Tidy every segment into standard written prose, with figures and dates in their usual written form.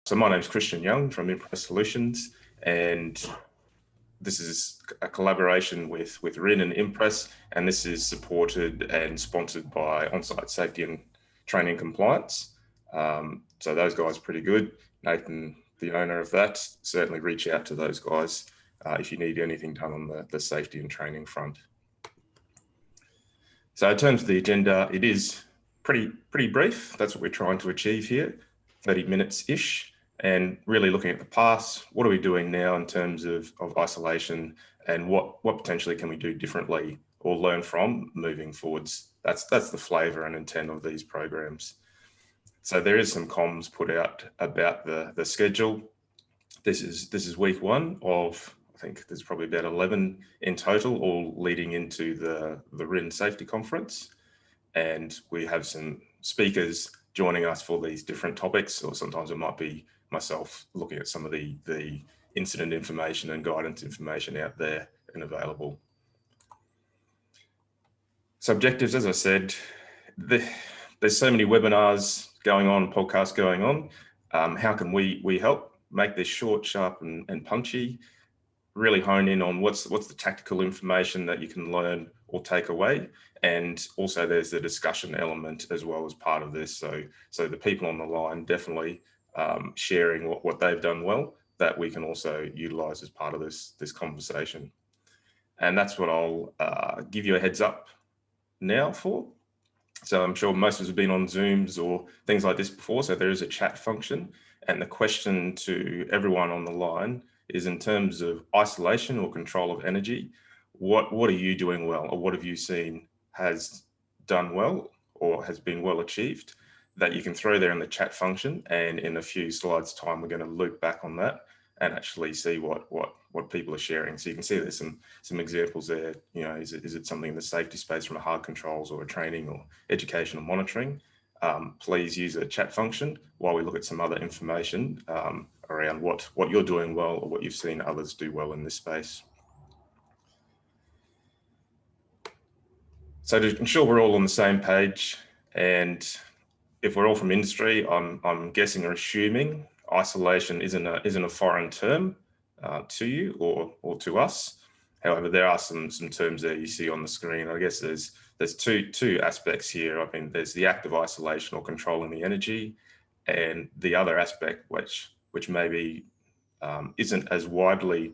So my name is Christian Young from Impress Solutions, and this is a collaboration with RIN and Impress, and this is supported and sponsored by On-Site Safety and Training Compliance. So those guys are pretty good. Nathan, the owner of that, certainly reach out to those guys if you need anything done on the safety and training front. So in terms of the agenda, it is pretty brief. That's what we're trying to achieve here, 30 minutes-ish. And really looking at the past, what are we doing now in terms of isolation, and what potentially can we do differently or learn from moving forwards? That's the flavour and intent of these programs. So there is some comms put out about the schedule. This is week one of, I think there's probably about 11 in total, all leading into the RIN safety conference. And we have some speakers joining us for these different topics, or sometimes it might be myself looking at some of the incident information and guidance information out there and available. So objectives, as I said, there's so many webinars going on, podcasts going on. How can we help make this short, sharp and punchy? Really hone in on what's the tactical information that you can learn or take away. And also there's the discussion element as well as part of this. So the people on the line definitely sharing what they've done well, that we can also utilize as part of this conversation. And that's what I'll give you a heads up now for. So I'm sure most of us have been on Zooms or things like this before. So there is a chat function, and the question to everyone on the line is, in terms of isolation or control of energy, what are you doing well, or what have you seen has done well or has been well achieved, that you can throw there in the chat function. And in a few slides time, we're going to loop back on that and actually see what people are sharing. So you can see there's some examples there. You know, is it something in the safety space from a hard controls or a training or educational monitoring? Please use the chat function while we look at some other information around what you're doing well or what you've seen others do well in this space. So to ensure we're all on the same page, and if we're all from industry, I'm guessing or assuming isolation isn't a foreign term to you or to us. However, there are some terms there you see on the screen. I guess there's two aspects here. I mean, there's the act of isolation or controlling the energy, and the other aspect which maybe isn't as widely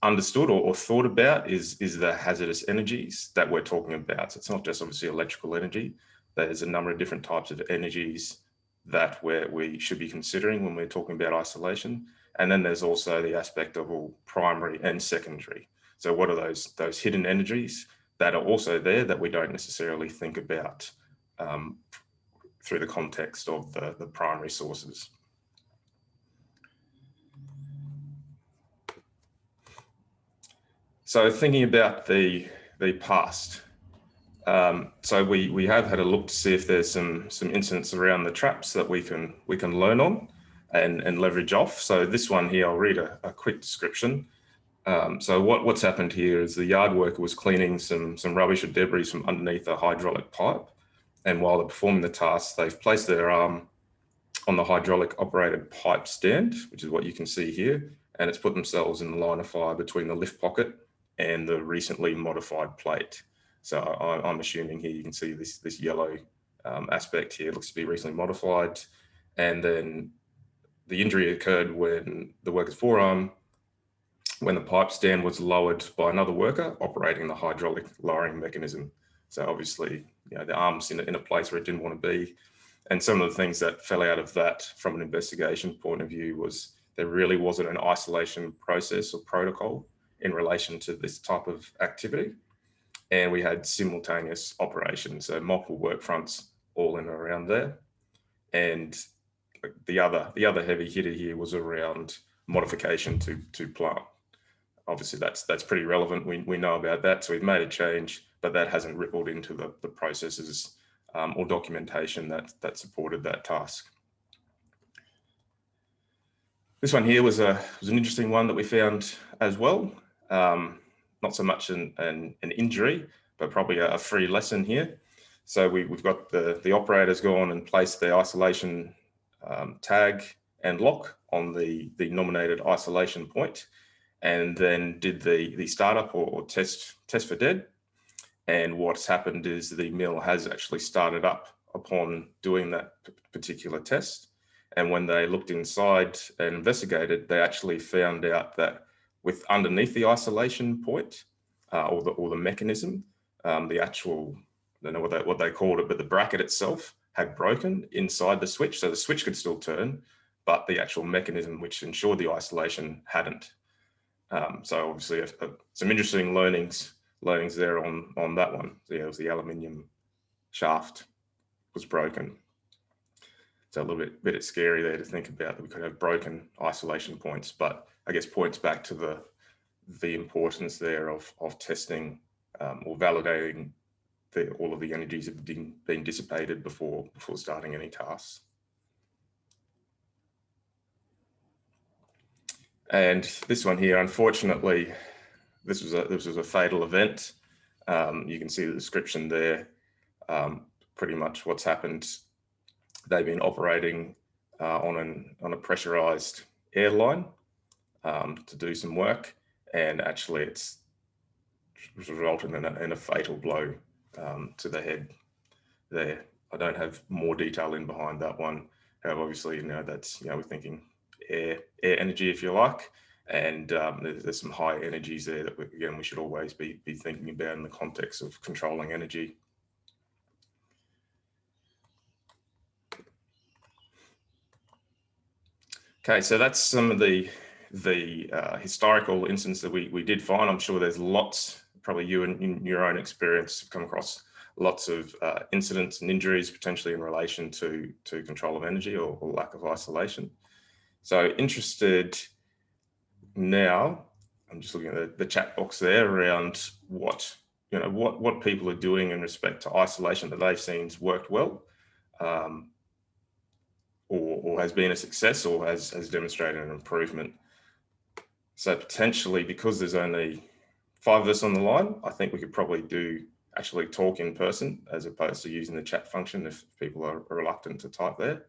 understood or thought about is the hazardous energies that we're talking about. So it's not just obviously electrical energy. There's a number of different types of energies that we should be considering when we're talking about isolation. And then there's also the aspect of all primary and secondary. So what are those hidden energies that are also there that we don't necessarily think about through the context of the primary sources? So thinking about the past, so we have had a look to see if there's some incidents around the traps that we can learn on and leverage off. So this one here, I'll read a quick description. So what's happened here is the yard worker was cleaning some rubbish or debris from underneath a hydraulic pipe, and while they're performing the task, they've placed their arm on the hydraulic operated pipe stand, which is what you can see here, and it's put themselves in the line of fire between the lift pocket and the recently modified plate. So I'm assuming here you can see this yellow aspect here looks to be recently modified. And then the injury occurred when the worker's forearm, when the pipe stand was lowered by another worker operating the hydraulic lowering mechanism. So obviously, you know, the arm's in a place where it didn't want to be. And some of the things that fell out of that from an investigation point of view was there really wasn't an isolation process or protocol in relation to this type of activity. And we had simultaneous operations, so multiple work fronts all in and around there. And the other heavy hitter here was around modification to plant. Obviously that's pretty relevant. We know about that, so we've made a change, but that hasn't rippled into the processes or documentation that supported that task. This one here was an interesting one that we found as well. Not so much an injury, but probably a free lesson here. So we've got the operators go on and place their isolation tag and lock on the nominated isolation point, and then did the startup or test for dead. And what's happened is the mill has actually started up upon doing that particular test. And when they looked inside and investigated, they actually found out that with underneath the isolation point or the mechanism, the actual, I don't know what they called it, but the bracket itself had broken inside the switch. So the switch could still turn, but the actual mechanism which ensured the isolation hadn't. So obviously some interesting learnings there on that one. So, yeah, it was the aluminium shaft was broken. So a little bit scary there to think about that we could have broken isolation points, but I guess points back to the importance there of testing or validating all of the energies have been dissipated before starting any tasks. And this one here, unfortunately, this was a fatal event. You can see the description there. Pretty much what's happened. They've been operating on a pressurized airline to do some work, and actually it's resulted in a fatal blow to the head there. I don't have more detail in behind that one. Obviously, that's, we're thinking air energy, if you like, and there's some high energies there that we should always be thinking about in the context of controlling energy. Okay, so that's some of the historical incidents that we did find. I'm sure there's lots, probably you in your own experience have come across lots of incidents and injuries potentially in relation to control of energy or lack of isolation. So interested now, I'm just looking at the chat box there around what people are doing in respect to isolation that they've seen has worked well, or has been a success, or has demonstrated an improvement. So potentially, because there's only 5 of us on the line, I think we could probably actually talk in person as opposed to using the chat function if people are reluctant to type there.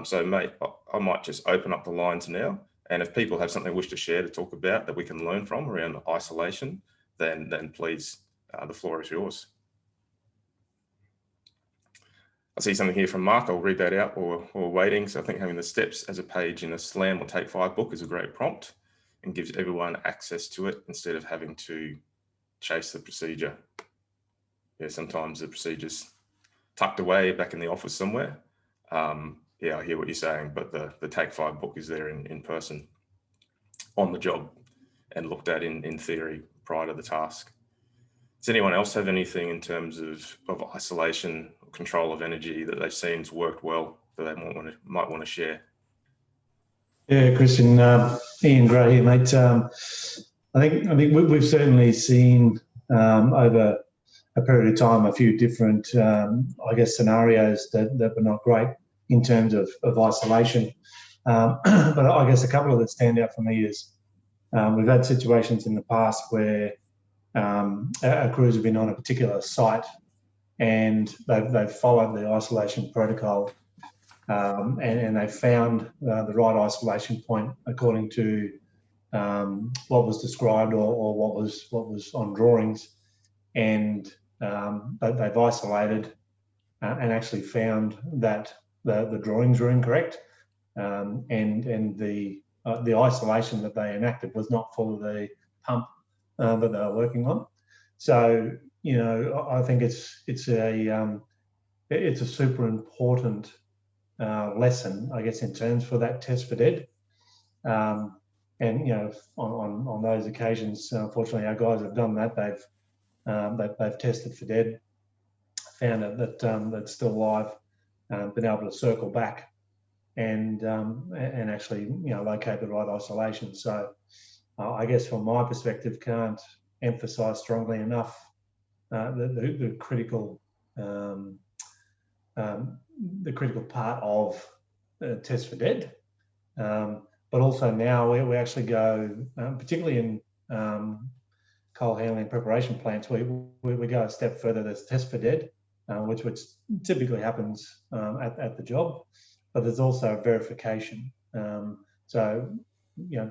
So mate, I might just open up the lines now, and if people have something they wish to share to talk about that we can learn from around isolation, then please, the floor is yours. I see something here from Mark. I'll read that out while we're waiting. So I think having the steps as a page in a SLAM or Take 5 book is a great prompt and gives everyone access to it instead of having to chase the procedure. Yeah, sometimes the procedure's tucked away back in the office somewhere. Yeah, I hear what you're saying, but the Take 5 book is there in person, on the job, and looked at in theory prior to the task. Does anyone else have anything in terms of isolation or control of energy that they've seen has worked well that they might want to share? Yeah, Christian, Ian Gray here, mate. I think we've certainly seen over a period of time a few different, I guess, scenarios that were not great in terms of isolation. But I guess a couple of that stand out for me is we've had situations in the past where our crews have been on a particular site and they've followed the isolation protocol and they found the right isolation point according to what was described or what was on drawings, and they've isolated and actually found that the drawings were incorrect, and the isolation that they enacted was not for the pump that they were working on. So I think it's a super important lesson, I guess, in terms for that test for dead. And on those occasions, unfortunately, our guys have done that. They've tested for dead, found it that's still alive, been able to circle back and actually locate the right isolation. So I guess from my perspective, can't emphasise strongly enough the critical part of test for dead. But also now we actually go, particularly in coal handling preparation plants, we go a step further. There's test for dead, which typically happens at the job, but there's also verification. So,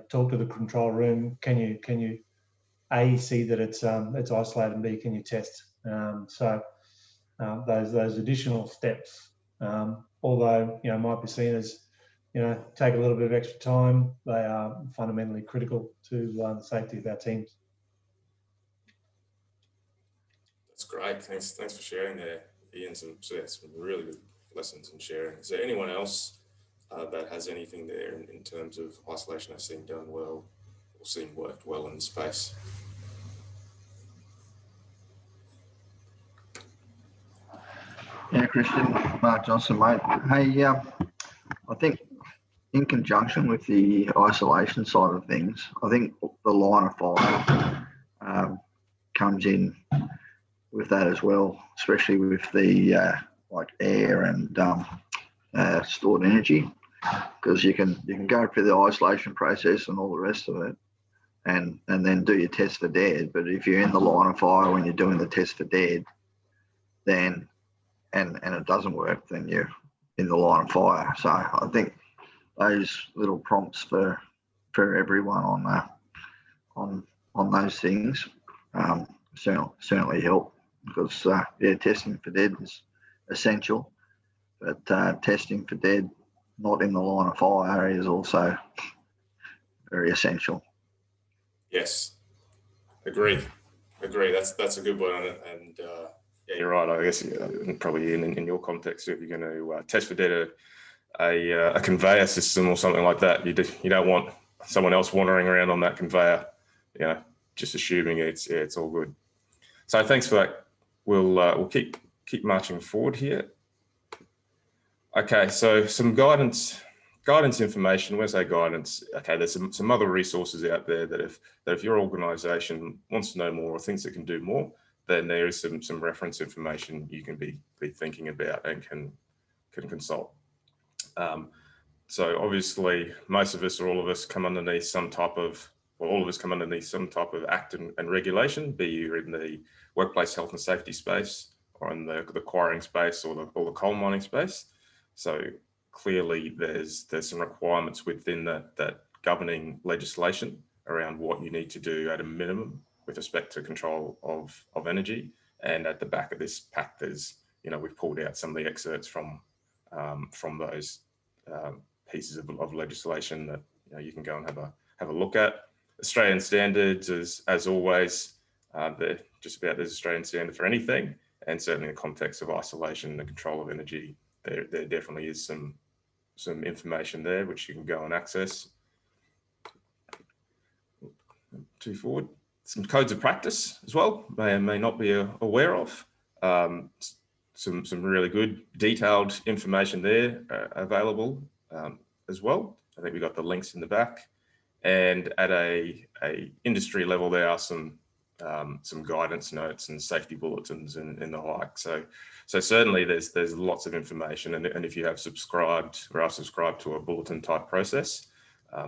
talk to the control room. Can you A, see that it's isolated, and B, can you test? Those additional steps, although might be seen as take a little bit of extra time, they are fundamentally critical to the safety of our teams. That's great. Thanks for sharing there, Ian. Some really good lessons in sharing. Is there anyone else that has anything there in terms of isolation that's seen done well or seen worked well in the space? Yeah, Christian, Mark Johnson, mate. Hey, I think in conjunction with the isolation side of things, I think the line of fire comes in with that as well, especially with the like air and stored energy, because you can go through the isolation process and all the rest of it, and then do your test for dead. But if you're in the line of fire when you're doing the test for dead, then and it doesn't work, then you're in the line of fire. So I think those little prompts for everyone on those things certainly help, because testing for dead is essential, but testing for dead not in the line of fire is also very essential. Yes, agree. That's a good one, and yeah, you're right. I guess probably in your context, if you're going to test for dead a conveyor system or something like that, you don't want someone else wandering around on that conveyor, just assuming it's all good. So thanks for that. We'll keep marching forward here. Okay, so some guidance information. When I say guidance, okay, there's some other resources out there that if your organisation wants to know more or thinks it can do more, then there is some reference information you can be thinking about and can consult. So obviously, most of us or all of us come underneath some type of, act and regulation, be you in the workplace health and safety space, or in the quarrying space, or the coal mining space. So clearly, there's some requirements within that governing legislation around what you need to do at a minimum with respect to control of energy. And at the back of this pack, there's we've pulled out some of the excerpts from those pieces of legislation that you can go and have a look at. Australian standards, as always, they're just about the Australian standard for anything, and certainly in the context of isolation and the control of energy, there definitely is some information there which you can go and access. Too forward. Some codes of practice as well, may and may not be aware of. Some really good detailed information there available as well. I think we got the links in the back. And at a industry level, there are some guidance notes and safety bulletins and the like. So certainly there's lots of information, and if you have subscribed or are subscribed to a bulletin type process,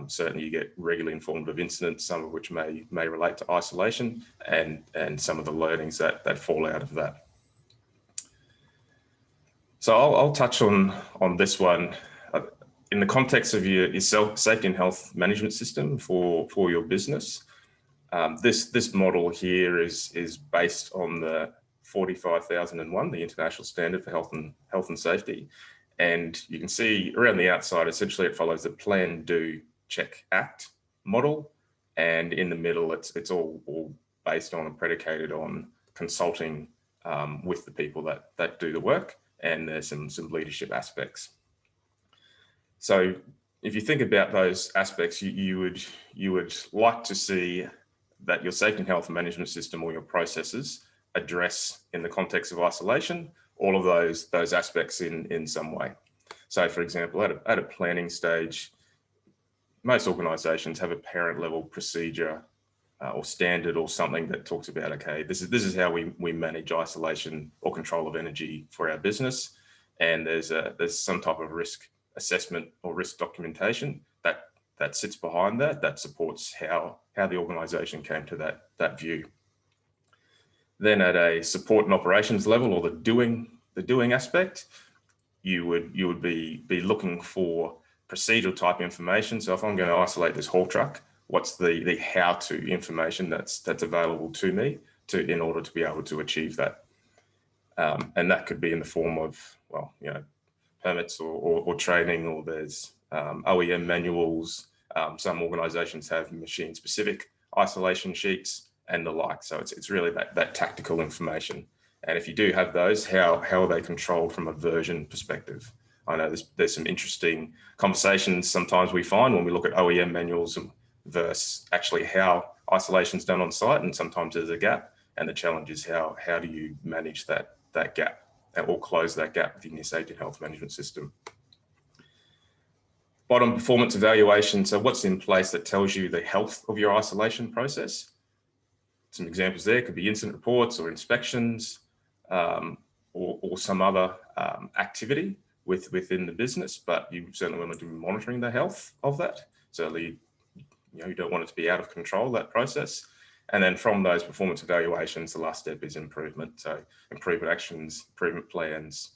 certainly you get regularly informed of incidents, some of which may relate to isolation, and some of the learnings that fall out of that. So I'll touch on this one. In the context of your safety and health management system for your business, this model here is based on the 45001, the international standard for health and safety. And you can see around the outside, essentially it follows the plan, do, check, act model. And in the middle, it's all based on and predicated on consulting with the people that do the work. And there's some leadership aspects. So if you think about those aspects, you would like to see that your safety and health management system or your processes address, in the context of isolation, all of those aspects in some way. So for example, at a planning stage, most organizations have a parent level procedure or standard or something that talks about, okay, this is how we manage isolation or control of energy for our business. And there's some type of risk assessment or risk documentation that sits behind that supports how the organization came to that view. Then at a support and operations level, or the doing aspect, you would be looking for procedural type information. So if I'm going to isolate this haul truck, what's the how-to information that's available to me in order to be able to achieve that? And that could be in the form of, well, permits or training, or there's OEM manuals. Some organisations have machine-specific isolation sheets and the like. So it's really that tactical information. And if you do have those, how are they controlled from a version perspective? I know there's some interesting conversations sometimes we find when we look at OEM manuals versus actually how isolation is done on site, and sometimes there's a gap. And the challenge is how do you manage that gap or close that gap within your safety and health management system. Bottom, performance evaluation. So what's in place that tells you the health of your isolation process? Some examples there could be incident reports or inspections, or some other activity within the business, but you certainly want to be monitoring the health of that. Certainly, you don't want it to be out of control, that process. And then from those performance evaluations, the last step is improvement. So improvement actions, improvement plans,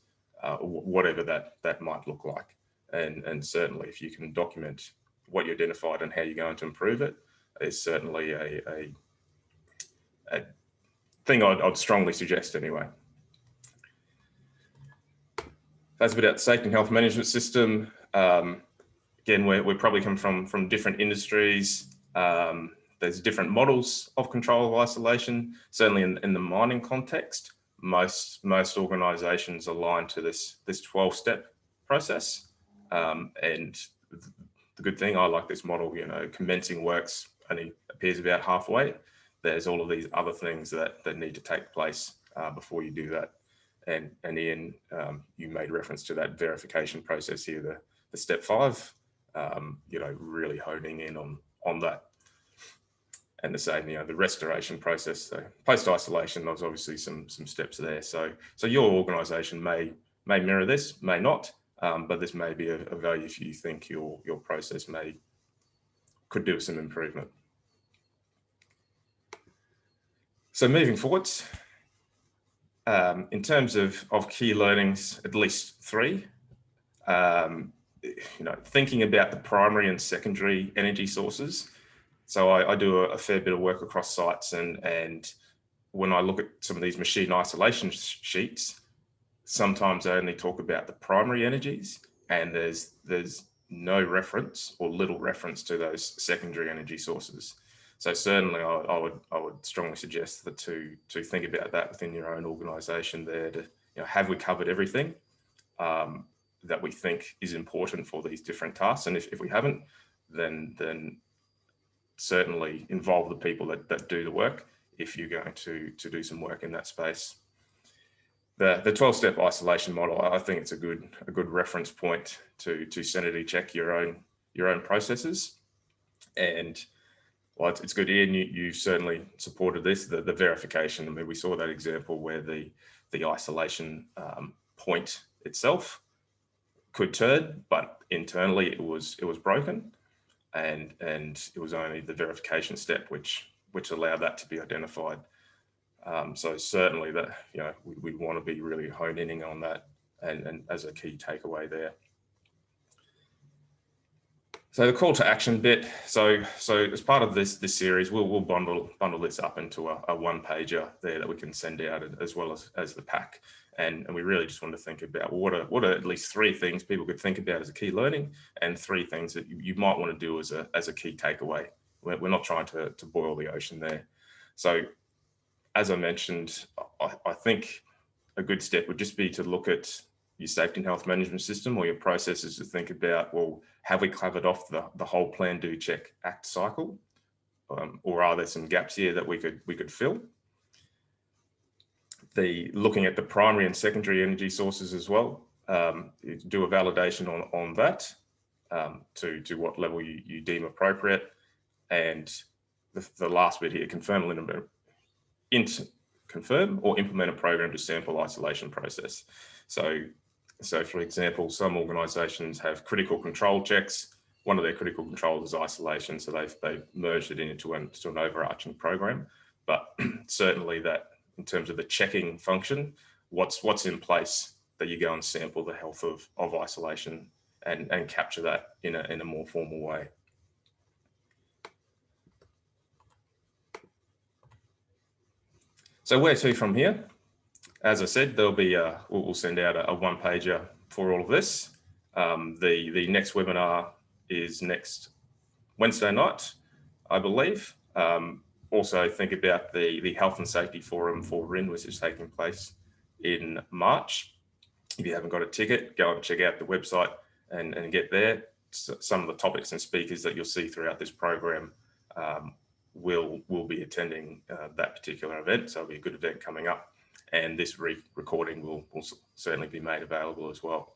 whatever that might look like. And certainly if you can document what you identified and how you're going to improve it, is certainly a thing I'd strongly suggest anyway. That's a bit about the safety and health management system. Again, we're probably come from different industries. There's different models of control of isolation. Certainly in the mining context, most organisations align to this 12-step process. And the good thing, I like this model. Commencing works only appears about halfway. There's all of these other things that need to take place before you do that. And Ian, you made reference to that verification process here, the step 5. Really honing in on that. And the same, the restoration process. So post-isolation, there's obviously some steps there. So your organisation may mirror this, may not, but this may be a value if you think your process could do some improvement. So moving forwards, in terms of key learnings, at least 3. Thinking about the primary and secondary energy sources. So I do a fair bit of work across sites, and when I look at some of these machine isolation sheets, sometimes I only talk about the primary energies, and there's no reference or little reference to those secondary energy sources. So certainly I would strongly suggest to think about that within your own organisation there. To have we covered everything that we think is important for these different tasks, and if we haven't, then certainly involve the people that do the work if you're going to do some work in that space. The 12-step isolation model, I think it's a good reference point to sanity check your own processes. And well, it's good, Ian, you certainly supported this, the verification. I mean, we saw that example where the isolation point itself could turn, but internally it was broken. And it was only the verification step which allowed that to be identified. So certainly that we want to be really honed in on that, and as a key takeaway there. So the call to action bit. So as part of this series, we'll bundle this up into a one-pager there that we can send out, as well as the pack. And we really just want to think about what are at least 3 things people could think about as a key learning, and 3 things that you might want to do as a key takeaway. We're not trying to boil the ocean there. So as I mentioned, I think a good step would just be to look at your safety and health management system or your processes, to think about, well, have we covered off the whole plan, do, check, act cycle? Or are there some gaps here that we could fill? Looking at the primary and secondary energy sources as well, do a validation on that to what level you deem appropriate. And the last bit here, confirm or implement a program to sample isolation process. So for example, some organisations have critical control checks. One of their critical controls is isolation, so they've merged it into an overarching program. But certainly that, in terms of the checking function, what's in place that you go and sample the health of isolation and capture that in a more formal way. So where to from here? As I said, there'll be we'll send out a one-pager for all of this. The next webinar is next Wednesday night, I believe. Also think about the Health and Safety Forum for RIN, which is taking place in March. If you haven't got a ticket, go and check out the website and get there. Some of the topics and speakers that you'll see throughout this program will be attending that particular event. So it'll be a good event coming up. And this recording will certainly be made available as well.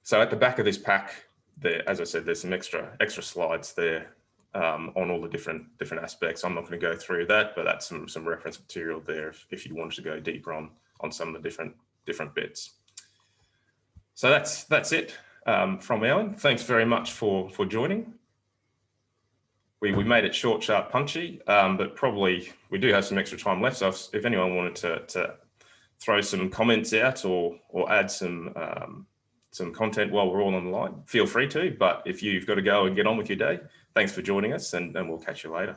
So at the back of this pack, there, as I said, there's some extra slides there on all the different aspects. I'm not going to go through that, but that's some reference material there if you wanted to go deeper on some of the different bits. So that's it from Alan. Thanks very much for joining. We made it short, sharp, punchy, but probably we do have some extra time left. So if anyone wanted to throw some comments out or add some content while we're all on the line, feel free to. But if you've got to go and get on with your day, thanks for joining us, and we'll catch you later.